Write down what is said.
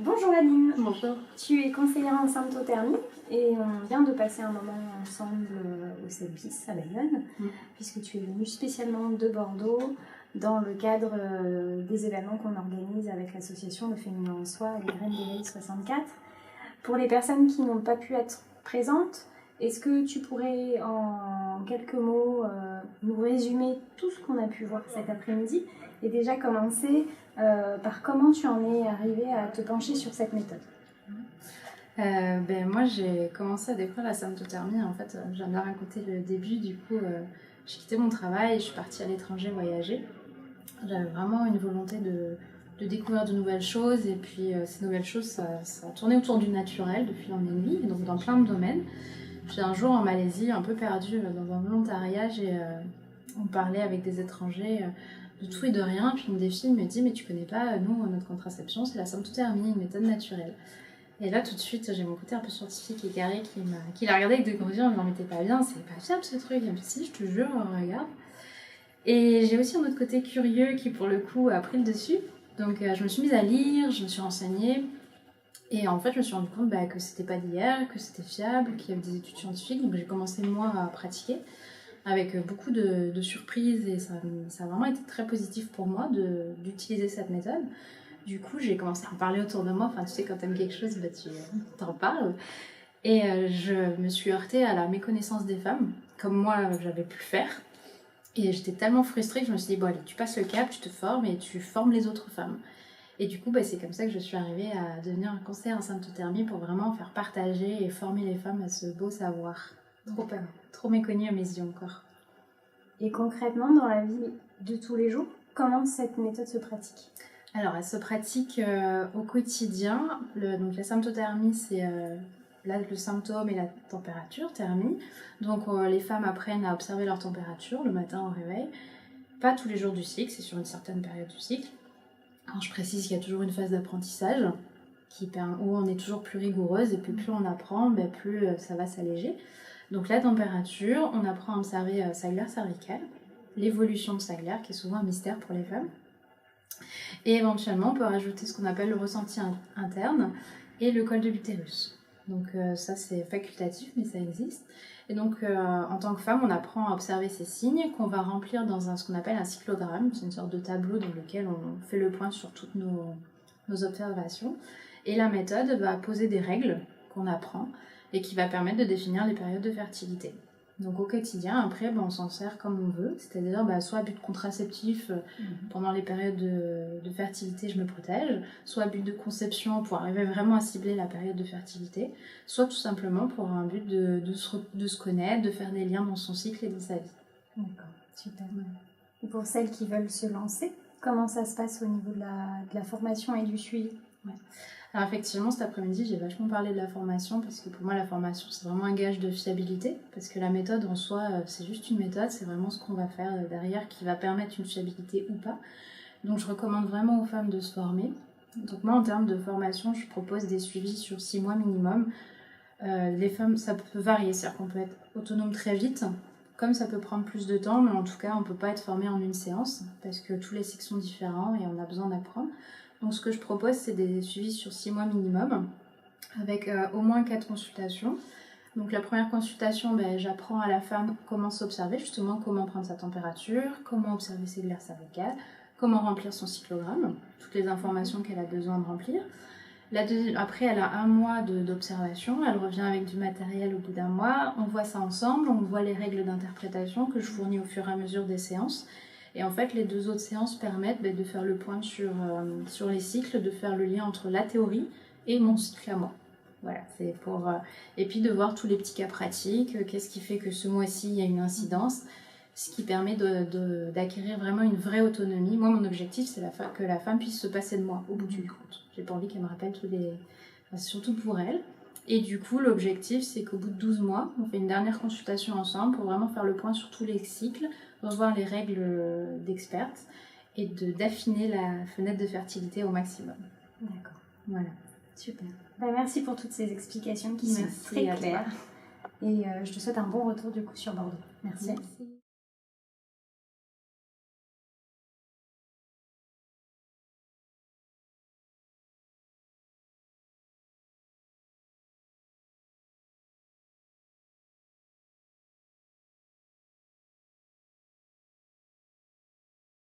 Bonjour Aline, Bonjour. tu es conseillère en symptothermie et on vient de passer un moment ensemble au CEPIS à Bayonne, puisque tu es venue spécialement de Bordeaux dans le cadre des événements qu'on organise avec l'association Le Féminin en Soi et les Graines d'éveil 64. Pour les personnes qui n'ont pas pu être présentes, est-ce que tu pourrais en quelques mots nous résumer tout ce qu'on a pu voir cet après-midi et déjà commencer par comment tu en es arrivée à te pencher sur cette méthode? Moi, j'ai commencé à découvrir la symptothermie. En fait, j'aime bien raconter le début. Du coup, j'ai quitté mon travail et je suis partie à l'étranger voyager. J'avais vraiment une volonté de découvrir de nouvelles choses. Et puis, ces nouvelles choses, ça a tourné autour du naturel de fil en aiguille, donc dans plein de domaines. Puis un jour en Malaisie, un peu perdue dans un volontariat, on parlait avec des étrangers de tout et de rien. Puis une des filles me dit: mais tu connais pas, nous, notre contraception, c'est la symptothermie, une méthode naturelle. Et là, tout de suite, j'ai mon côté un peu scientifique et carré qui l'a regardé avec de gros yeux en me disant: mais t'es pas bien, c'est pas fiable ce truc. Elle me dit: si, je te jure, regarde. Et j'ai aussi un autre côté curieux qui, pour le coup, a pris le dessus. Donc, je me suis mise à lire, je me suis renseignée. Et en fait, je me suis rendu compte que c'était pas d'hier, que c'était fiable, qu'il y avait des études scientifiques. Donc, j'ai commencé, moi, à pratiquer avec beaucoup de surprises. Et ça a vraiment été très positif pour moi d'utiliser cette méthode. Du coup, j'ai commencé à en parler autour de moi. Enfin, tu sais, quand t'aimes quelque chose, tu t'en parles. Et je me suis heurtée à la méconnaissance des femmes, comme moi, j'avais pu le faire. Et j'étais tellement frustrée que je me suis dit: bon, allez, tu passes le cap, tu te formes et tu formes les autres femmes. Et du coup, c'est comme ça que je suis arrivée à devenir un conseillère en symptothermie pour vraiment faire partager et former les femmes à ce beau savoir. Trop méconnu à mes yeux encore. Et concrètement, dans la vie de tous les jours, comment cette méthode se pratique? Alors, elle se pratique au quotidien. Donc, la symptothermie, c'est le symptôme et la température thermie. Donc, les femmes apprennent à observer leur température le matin au réveil. Pas tous les jours du cycle, c'est sur une certaine période du cycle. Alors, je précise qu'il y a toujours une phase d'apprentissage où on est toujours plus rigoureuse, et puis plus on apprend, plus ça va s'alléger. Donc, la température, on apprend à observer sa glaire cervicale, l'évolution de sa glaire, qui est souvent un mystère pour les femmes. Et éventuellement, on peut rajouter ce qu'on appelle le ressenti interne et le col de l'utérus. Donc ça, c'est facultatif, mais ça existe. Et donc, en tant que femme, on apprend à observer ces signes qu'on va remplir dans ce qu'on appelle un cyclogramme. C'est une sorte de tableau dans lequel on fait le point sur toutes nos observations. Et la méthode va poser des règles qu'on apprend et qui va permettre de définir les périodes de fertilité. Donc au quotidien, après, on s'en sert comme on veut, c'est-à-dire soit à but contraceptif, pendant les périodes de fertilité, je me protège, soit à but de conception pour arriver vraiment à cibler la période de fertilité, soit tout simplement pour un but de se connaître, de faire des liens dans son cycle et dans sa vie. D'accord, super. Et pour celles qui veulent se lancer, comment ça se passe au niveau de la formation et du suivi? Alors effectivement, cet après-midi, j'ai vachement parlé de la formation parce que pour moi, la formation, c'est vraiment un gage de fiabilité, parce que la méthode en soi, c'est juste une méthode, c'est vraiment ce qu'on va faire derrière qui va permettre une fiabilité ou pas. Donc je recommande vraiment aux femmes de se former. Donc moi, en termes de formation, je propose des suivis sur 6 mois minimum. Les femmes, ça peut varier, c'est-à-dire qu'on peut être autonome très vite, comme ça peut prendre plus de temps, mais en tout cas, on ne peut pas être formé en une séance, parce que tous les cycles sont différents et on a besoin d'apprendre. Donc ce que je propose, c'est des suivis sur 6 mois minimum, avec au moins 4 consultations. Donc la première consultation, j'apprends à la femme comment s'observer, justement comment prendre sa température, comment observer ses glaires cervicales, comment remplir son cyclogramme, toutes les informations qu'elle a besoin de remplir. Après, elle a 1 mois d'observation, elle revient avec du matériel au bout d'1 mois, on voit ça ensemble, on voit les règles d'interprétation que je fournis au fur et à mesure des séances. Et en fait, les 2 autres séances permettent de faire le point sur les cycles, de faire le lien entre la théorie et mon cycle à moi. Voilà, c'est pour... et puis de voir tous les petits cas pratiques, qu'est-ce qui fait que ce mois-ci, il y a une incidence, ce qui permet d'acquérir vraiment une vraie autonomie. Moi, mon objectif, c'est que la femme puisse se passer de moi au bout du compte. J'ai pas envie qu'elle me rappelle c'est surtout pour elle. Et du coup, l'objectif, c'est qu'au bout de 12 mois, on fait une dernière consultation ensemble pour vraiment faire le point sur tous les cycles, revoir les règles d'expertes et d'affiner la fenêtre de fertilité au maximum. D'accord. Voilà. Super. Merci pour toutes ces explications qui sont très claires. Et je te souhaite un bon retour du coup sur Bordeaux. Merci.